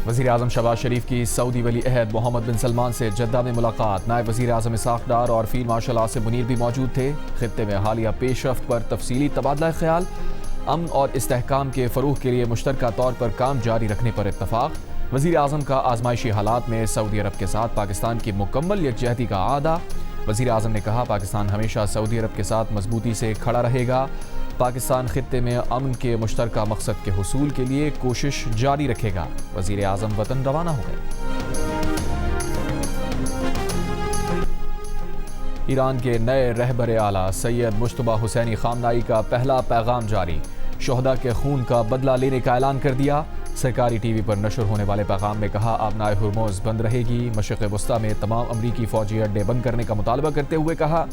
वज़ीर आज़म शहबाज शरीफ की सऊदी वली अहद मोहम्मद बिन सलमान से जद्दा में मुलाकात। नायब वज़ीर आज़म इसाक डार और फील्ड मार्शल आसिम मुनीर भी मौजूद थे। खित्ते में हालिया पेशरफ्त पर तफसीली तबादला ख्याल। अमन और इस्तेहकाम के फ़रोग़ के लिए मुश्तरका तौर पर काम जारी रखने पर इत्तफ़ाक़। वज़ीर आज़म का आज़माइशी हालात में सऊदी अरब के साथ पाकिस्तान की मुकम्मल यकजहती का आदा। वज़ीर आज़म ने कहा, पाकिस्तान हमेशा सऊदी अरब के साथ मजबूती से खड़ा रहेगा। पाकिस्तान खित्ते में अमन के मुश्तरका मकसद के हुसूल के लिए कोशिश जारी रखेगा। वज़ीर आज़म वतन रवाना हो गए। ईरान के नए रहबर आला सैयद मुश्तबा हुसैनी खामनाई का पहला पैगाम जारी। शोहदा के खून का बदला लेने का ऐलान कर दिया। सरकारी टीवी पर नशर होने वाले पैगाम में कहा, आबनाए हुर्मुज़ बंद रहेगी। मशरिक़ वस्ता में तमाम अमरीकी फ़ौजी अड्डे बंद करने का मुतालबा करते हुए कहा,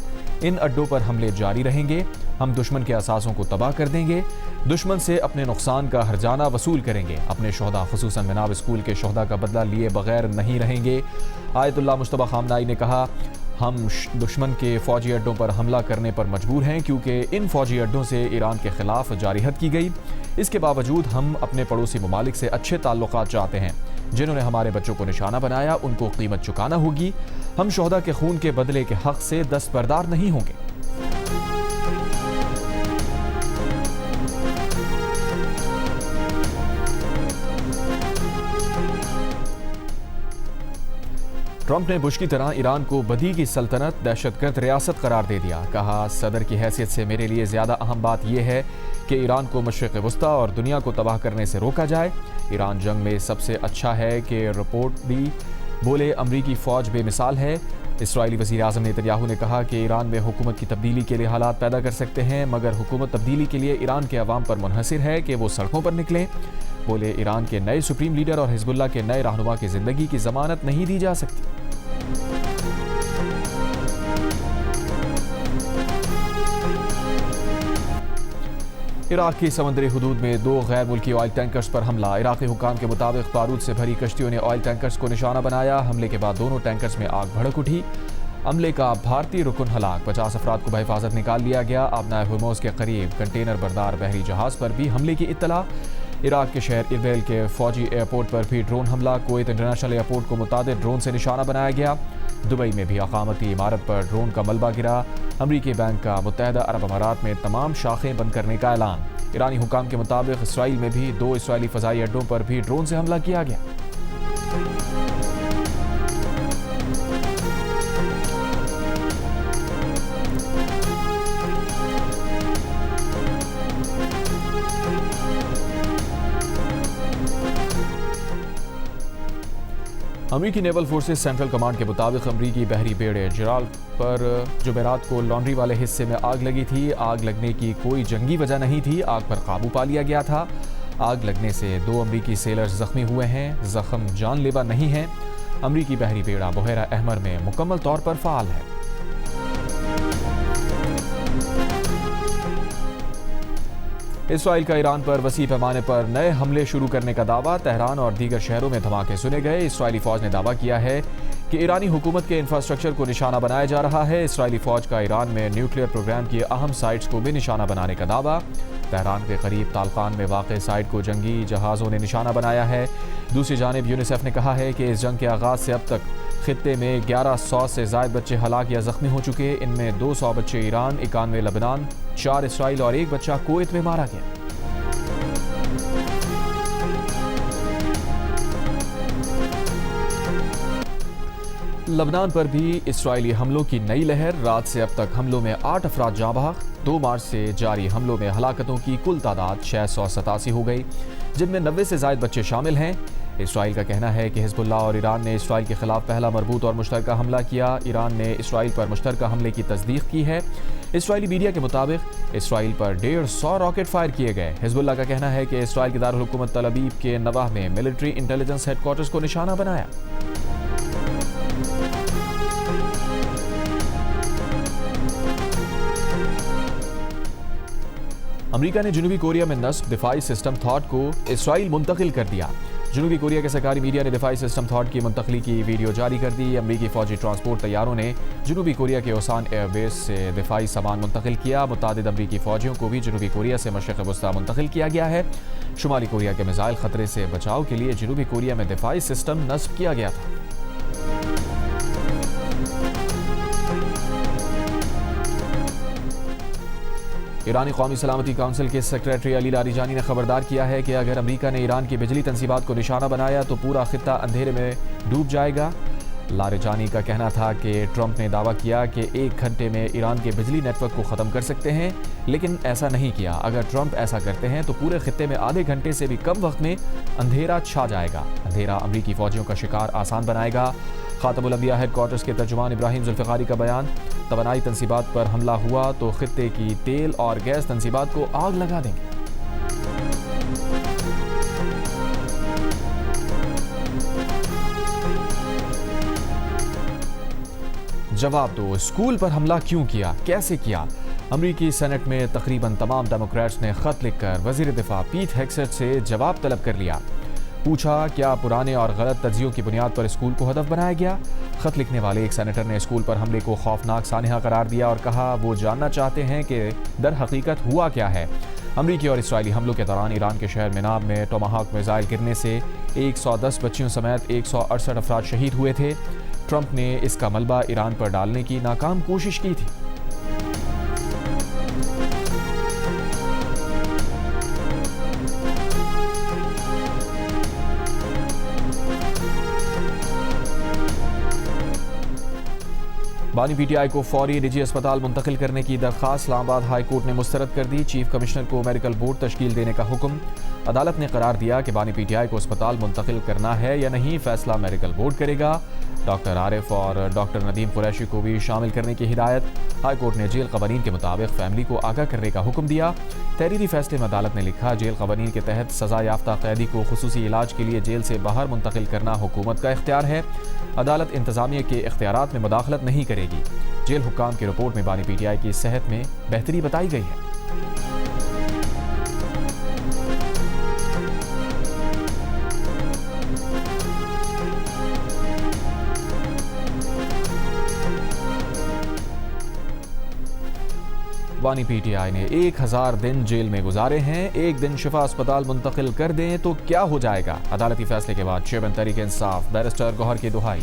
इन अड्डों पर हमले जारी रहेंगे। हम दुश्मन के असासों को तबाह कर देंगे। दुश्मन से अपने नुकसान का हर्जाना वसूल करेंगे। अपने शोहदा खुसूसन मिनाब स्कूल के शोहदा का बदला लिए बगैर नहीं रहेंगे। आयतुल्लाह मुश्तबा खामनाई ने कहा, हम दुश्मन के फ़ौजी अड्डों पर हमला करने पर मजबूर हैं क्योंकि इन फ़ौजी अड्डों से ईरान के ख़िलाफ़ जारिहत की गई। इसके बावजूद हम अपने पड़ोसी ममालिक से अच्छे ताल्लुकात चाहते हैं। जिन्होंने हमारे बच्चों को निशाना बनाया उनको कीमत चुकाना होगी। हम शोहदा के खून के बदले के हक़ से दस्तबरदार नहीं होंगे। ट्रंप ने बुश की तरह ईरान को बदी की सल्तनत दहशतगर्द रियासत करार दे दिया। कहा, सदर की हैसियत से मेरे लिए ज़्यादा अहम बात यह है कि ईरान को मशरिक़ वस्ता और दुनिया को तबाह करने से रोका जाए। ईरान जंग में सबसे अच्छा है कि रिपोर्ट भी बोले, अमरीकी फ़ौज बेमिसाल है। इसराइली वज़ीर आज़म नेतन्याहू ने कहा कि ईरान में हुकूमत की तब्दीली के लिए हालात पैदा कर सकते हैं, मगर हुकूमत तब्दीली के लिए ईरान के अवाम पर मुनहसिर है कि वो सड़कों पर निकलें। बोले, ईरान के नए सुप्रीम लीडर और हिज़्बुल्लाह के नए रहनुमा की ज़िंदगी की ज़मानत नहीं दी जा सकती। इराक की समुद्री हुदूद में 2 गैर मुल्की ऑयल टैंकर्स पर हमला। इराकी हुकाम के मुताबिक बारूद से भरी कश्तियों ने ऑयल टैंकर्स को निशाना बनाया। हमले के बाद दोनों टैंकर्स में आग भड़क उठी। हमले का भारतीय रुकन हलाक। 50 अफराद को बहिफाजत निकाल लिया गया। आबनाए हुर्मुज़ के करीब कंटेनर बरदार बहरी जहाज़ पर भी हमले की इत्तला। इराक के शहर इरबिल के फौजी एयरपोर्ट पर भी ड्रोन हमला। कुवैत इंटरनेशनल एयरपोर्ट को मुतादिद ड्रोन से निशाना बनाया गया। दुबई में भी अकामती इमारत पर ड्रोन का मलबा गिरा। अमरीकी बैंक का मुत्तहदा अरब अमारात में तमाम शाखें बंद करने का ऐलान। ईरानी हुकाम के मुताबिक इसराइल में भी 2 इसराइली फ़ज़ाई अड्डों पर भी ड्रोन से हमला किया गया। अमरीकी नेवल फोर्सेस सेंट्रल कमांड के मुताबिक अमरीकी बहरी बेड़े जिराल पर जुमेरात को लॉन्ड्री वाले हिस्से में आग लगी थी। आग लगने की कोई जंगी वजह नहीं थी। आग पर काबू पा लिया गया था। आग लगने से 2 अमरीकी सेलर्स जख्मी हुए हैं। जख्म जानलेवा नहीं है। अमरीकी बहरी बेड़ा बुहेरा अहमर में मुकम्मल तौर पर फाल है। इसराइल का ईरान पर वसी पैमाने पर नए हमले शुरू करने का दावा। तेहरान और दीगर शहरों में धमाके सुने गए। इसराइली फ़ौज ने दावा किया है कि ईरानी हुकूमत के इंफ्रास्ट्रक्चर को निशाना बनाया जा रहा है। इसराइली फ़ौज का ईरान में न्यूक्लियर प्रोग्राम की अहम साइट्स को भी निशाना बनाने का दावा। तेहरान के करीब तालकान में वाक़ साइट को जंगी जहाज़ों ने निशाना बनाया है। दूसरी जानिब यूनिसेफ ने कहा है कि इस जंग के आगाज़ से अब तक खित्ते में 1100 से ज़ायद बच्चे हलाक या ज़ख्मी हो चुके। इनमें 200 बच्चे ईरान, 91 लबनान, 4 इसराइल और 1 बच्चा कुवैत में मारा गया। लबनान पर भी इसराइली हमलों की नई लहर। रात से अब तक हमलों में 8 अफराद जाँ बहक। 2 मार्च से जारी हमलों में हलाकतों की कुल तादाद 687 हो गई, जिनमें 90 से ज़ायद बच्चे शामिल हैं। इसराइल का कहना है कि हिज़्बुल्लाह और ईरान ने इसराइल के खिलाफ पहला मरबूत और मुश्तरका हमला किया। ईरान ने इसराइल पर मुश्तरका हमले की तस्दीक की है। इसराइली मीडिया के मुताबिक इसराइल पर 150 रॉकेट फायर किए गए। हिज़्बुल्लाह का कहना है कि इसराइल के दारुल हुकूमत तल अबीब के नवाह में मिलिट्री इंटेलिजेंस हेडक्वार्टर्स को निशाना बनाया। अमेरिका ने जनूबी कोरिया में नस्ब दिफाई सिस्टम थॉट को इसराइल मुंतकिल कर दिया। जनूबी कोरिया के सरकारी मीडिया ने दिफाई सिस्टम थॉट की मुंतकली की वीडियो जारी कर दी। अमरीकी फौजी ट्रांसपोर्ट तैयारों ने जनूबी कोरिया के ओसान एयरबेस से दिफाई सामान मुंतकिल किया। मुतादिद अमरीकी फौजियों को भी जनूबी कोरिया से मशरिक़ वस्ता मुंतकिल किया गया है। शुमाली कोरिया के मिसाइल खतरे से बचाव के लिए जनूबी कोरिया में दिफाई सिस्टम नस्ब किया गया था। ईरानी कौमी सलामती काउंसिल के सेक्रेटरी अली लारीजानी ने खबरदार किया है कि अगर अमरीका ने ईरान की बिजली तंसीबात को निशाना बनाया तो पूरा खित्ता अंधेरे में डूब जाएगा। लारीजानी का कहना था कि ट्रंप ने दावा किया कि 1 घंटे में ईरान के बिजली नेटवर्क को ख़त्म कर सकते हैं, लेकिन ऐसा नहीं किया। अगर ट्रंप ऐसा करते हैं तो पूरे खित्ते में आधे घंटे से भी कम वक्त में अंधेरा छा जाएगा। अंधेरा अमरीकी फौजियों का शिकार आसान बनाएगा। खातमुल अंबिया हेडक्वार्टर्स के तर्जुमान इब्राहिम जुल्फ़िकारी का बयान, तवानाई तंसीबात पर हमला हुआ तो खित्ते की तेल और गैस तंसीबात को आग लगा देंगे। जवाब दो, स्कूल पर हमला क्यों किया, कैसे किया? अमरीकी सेनेट में तकरीबन तमाम डेमोक्रेट्स ने खत लिखकर वजीर दिफा पीट हेगसेट से जवाब तलब कर लिया। पूछा, क्या पुराने और गलत तज्जियों की बुनियाद पर स्कूल को हदफ बनाया गया? खत लिखने वाले एक सेनेटर ने स्कूल पर हमले को खौफनाक सानहा करार दिया और कहा वो जानना चाहते हैं कि दर हकीकत हुआ क्या है। अमरीकी और इसराइली हमलों के दौरान ईरान के शहर मिनाब में टोमाहाक मिसाइल गिरने से 110 बच्चियों समेत 168 अफराद शहीद हुए थे। ट्रंप ने इसका मलबा ईरान पर डालने की नाकाम कोशिश की थी। बानी पीटीआई को फौरी निजी अस्पताल मुंतकिल करने की दरख्वास्त इस्लामाबाद हाई कोर्ट ने मुस्तरद कर दी। चीफ कमिश्नर को मेडिकल बोर्ड तश्कील देने का हुक्म। अदालत ने करार दिया कि बानी पीटीआई को अस्पताल मुंतकिल करना है या नहीं, फैसला मेडिकल बोर्ड करेगा। डॉक्टर आरिफ और डॉक्टर नदीम कुरैशी को भी शामिल करने की हिदायत। हाई कोर्ट ने जेल कवानीन के मुताबिक फैमिली को आगाह करने का हुक्म दिया। तहरीरी फैसले में अदालत ने लिखा, जेल कवानीन के तहत सजा याफ्ता कैदी को खुसूसी इलाज के लिए जेल से बाहर मुंतकिल करना हुकूमत का इख्तियार है। अदालत इंतजामिया के इख्तियारात में मुदाखलत नहीं करेगी। जेल हुक्काम की रिपोर्ट में बानी पीटीआई की सेहत में बेहतरी बताई गई है। बानी पीटीआई ने 1000 दिन जेल में गुजारे हैं। एक दिन शिफा अस्पताल मुंतकिल कर दें तो क्या हो जाएगा? अदालती फैसले के बाद चेयरमैन तहरीक इंसाफ बैरिस्टर गौहर की दुहाई।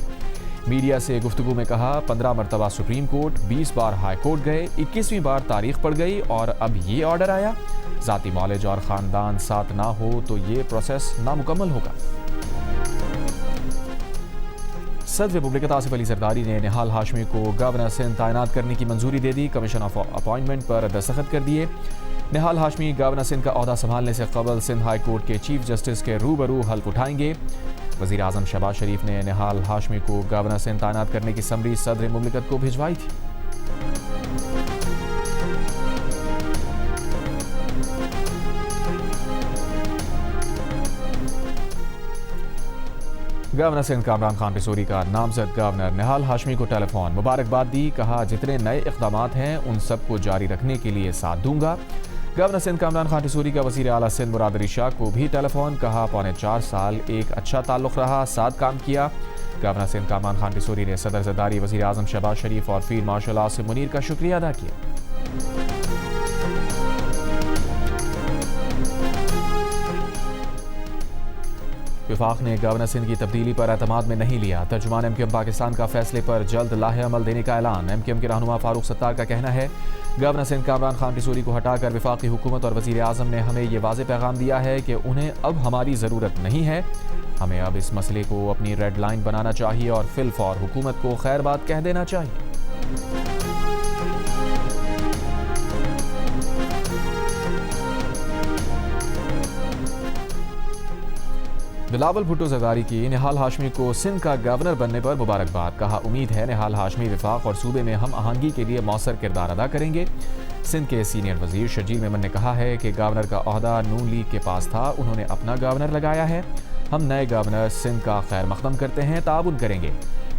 मीडिया से गुफ्तगू में कहा, 15 मरतबा सुप्रीम कोर्ट, 20 बार हाई कोर्ट गए, 21वीं बार तारीख पड़ गई और अब ये ऑर्डर आया। जाती मौलेज और ख़ानदान साथ ना हो तो ये प्रोसेस नामुकम्मल होगा। सदर मुमलिकत आसिफ अली जरदारी ने निहाल हाशमी को गवर्नर सिंध तैनात करने की मंजूरी दे दी। कमीशन ऑफ अपॉइंटमेंट पर दस्तखत कर दिए। निहाल हाशमी गवर्नर सिंध का ओहदा संभालने से कबल सिंध हाई कोर्ट के चीफ जस्टिस के रूबरू हल्फ उठाएंगे। वज़ीर आज़म शहबाज शरीफ ने निहाल हाशमी को गवर्नर सिंध तैनात करने की समरी सदर मुमलिकत को भिजवाई थी। गवर्नर सिंध का इमरान खान रिसोरी का नामजद गवर्नर निहाल हाशमी को टेलीफोन मुबारकबाद दी। कहा, जितने नए इक़दामात हैं उन सबको जारी रखने के लिए साथ दूंगा। गवर्नर सिंध का इमरान खान रिसोरी का वज़ीर आला सिंध मुराद अली शाह को भी टेलीफोन। कहा, 4.25 साल एक अच्छा ताल्लुक़ रहा, साथ काम किया। गवर्नर सिंध का इमरान खान रिसोरी ने सदर जरदारी, वज़ीर आज़म शहबाज शरीफ और फील्ड मार्शल आसिम मुनीर का शुक्रिया अदा किया। विफाक ने गवर्नर सिंध की तब्दीली पर एतमाद में नहीं लिया। तर्जुमान एमक्यूएम पाकिस्तान का फैसले पर जल्द लाहे अमल देने का ऐलान। एमक्यूएम के रहनुमा फारूक सत्तार का कहना है, गवर्नर सिंध का इमरान खान रिसोरी को हटाकर वफाकी हुकूमत और वज़ीर आज़म ने हमें ये वाज़ेह पैगाम दिया है कि उन्हें अब हमारी ज़रूरत नहीं है। हमें अब इस मसले को अपनी रेड लाइन बनाना चाहिए और फिलफौर हुकूमत को खैर बात कह देना चाहिए। बिलावल भुट्टो जरदारी की निहाल हाशमी को सिंध का गवर्नर बनने पर मुबारकबाद। कहा, उम्मीद है निहाल हाशमी विफाक और सूबे में हम आहंगी के लिए मौसर किरदार अदा करेंगे। सिंध के सीनियर वजीर शजील मेमन ने कहा है कि गवर्नर का ओहदा नून लीग के पास था, उन्होंने अपना गवर्नर लगाया है। हम नए गवर्नर सिंध का खैर मकदम करते हैं, ताउन करेंगे।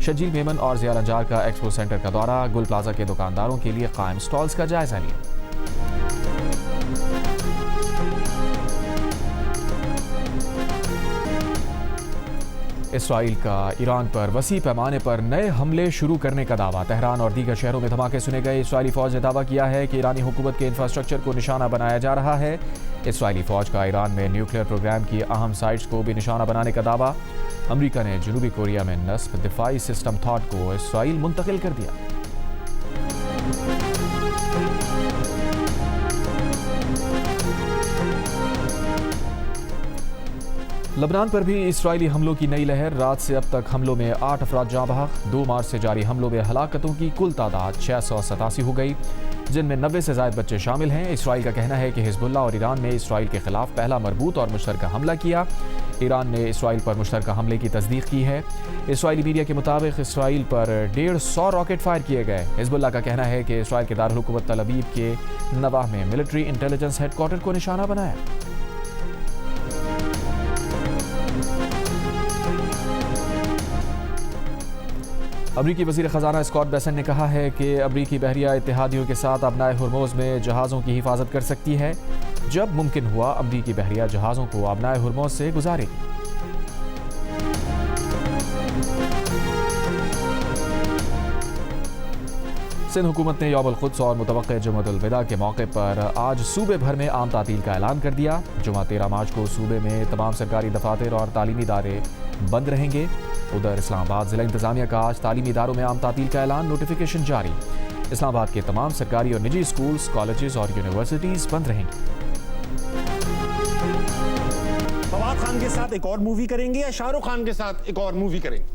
शजील मेमन और ज़िया लंजार का एक्सपो सेंटर का दौरा, गुल प्लाजा के दुकानदारों के लिए कायम स्टॉल्स का जायजा लिया। इसराइल का ईरान पर वसी पैमाने पर नए हमले शुरू करने का दावा। तेहरान और दीगर शहरों में धमाके सुने गए। इसराइली फौज ने दावा किया है कि ईरानी हुकूमत के इंफ्रास्ट्रक्चर को निशाना बनाया जा रहा है। इसराइली फौज का ईरान में न्यूक्लियर प्रोग्राम की अहम साइट्स को भी निशाना बनाने का दावा। अमेरिका ने जनूबी कोरिया में नस्ब दिफाई सिस्टम थॉट को इसराइल मुंतकिल कर दिया। लबनान पर भी इसराइली हमलों की नई लहर। रात से अब तक हमलों में 8 अफराद जाँ बहक। 2 मार्च से जारी हमलों में हलाकतों की कुल तादाद 687 हो गई, जिनमें 90 से ज़ायद बच्चे शामिल हैं। इसराइल का कहना है कि हिजबुल्लाह और ईरान ने इसराइल के खिलाफ पहला मरबूत और मुश्तरका हमला किया। ईरान ने इसराइल पर मुश्तरका हमले की तस्दीक की है। इसराइली मीडिया के मुताबिक इसराइल पर 150 रॉकेट फायर किए गए। हिजबुल्लाह का कहना है कि इसराइल के दारुल हुकूमत तल अवीव के नवाह में मिलिट्री इंटेलिजेंस हेडक्वार्टर को निशाना बनाया। अमरीकी वज़ीर ख़ज़ाना स्कॉट बेसेंट ने कहा है कि अमरीकी बहरिया इत्तेहादियों के साथ अपनाए हुर्मुज़ में जहाज़ों की हिफाजत कर सकती है। जब मुमकिन हुआ अमरीकी बहरिया जहाज़ों को अपनाए हुर्मुज़ से गुजारेगी। सिंध हुकूमत ने यौमुल क़ुद्स और मुतवक्किअ जुम्मतुल विदा के मौके पर आज सूबे भर में आम तातील का ऐलान कर दिया। जुमा 13 मार्च को सूबे में तमाम सरकारी दफातर और तालीमी इदारे बंद रहेंगे। उधर इस्लामाबाद जिला इंतजामिया का आज तालीमी इदारों में आम तातील का ऐलान, नोटिफिकेशन जारी। इस्लामाबाद के तमाम सरकारी और निजी स्कूल्स, कॉलेजेस और यूनिवर्सिटीज बंद रहेंगी। फवाद खान के साथ एक और मूवी करेंगे या शाहरुख खान के साथ एक और मूवी करेंगे?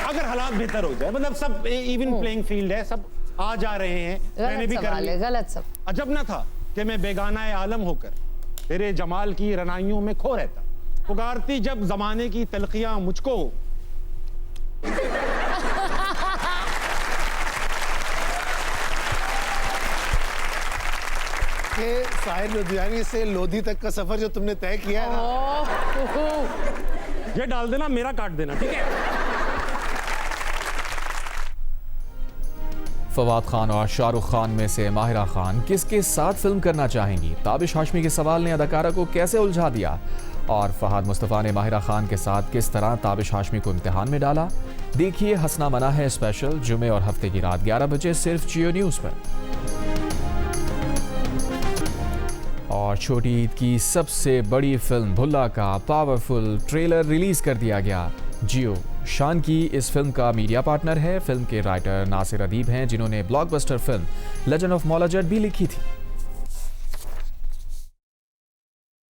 अगर हालात बेहतर हो जाए, मतलब सब इवन प्लेइंग फील्ड है, सब आ जा रहे हैं, मैंने भी कर लिया। गलत सब अजब न था कि मैं बेगाना आलम होकर तेरे जमाल की रनाइयों में खो रहता, पुकारती जब जमाने की तलखियां मुझको। साहिर लुधियानी से लोधी तक का सफर जो तुमने तय किया है ना, ये डाल देना, मेरा काट देना, ठीक है? फवाद खान और शाहरुख खान में से माहिरा खान किसके साथ फिल्म करना चाहेंगी? ताबिश हाशमी के सवाल ने अदाकारा को कैसे उलझा दिया? और फहद मुस्तफ़ा ने माहिरा खान के साथ किस तरह ताबिश हाशमी को इम्तिहान में डाला? देखिए हंसना मना है स्पेशल, जुमे और हफ्ते की रात 11 बजे सिर्फ जियो न्यूज़ पर। और छोटी ईद की सबसे बड़ी फिल्म भुल्ला का पावरफुल ट्रेलर रिलीज कर दिया गया। जियो शान की इस फिल्म का मीडिया पार्टनर है। फिल्म के राइटर नासिर अदीब हैं, जिन्होंने blockbuster film legend of Maula Jatt भी लिखी थी।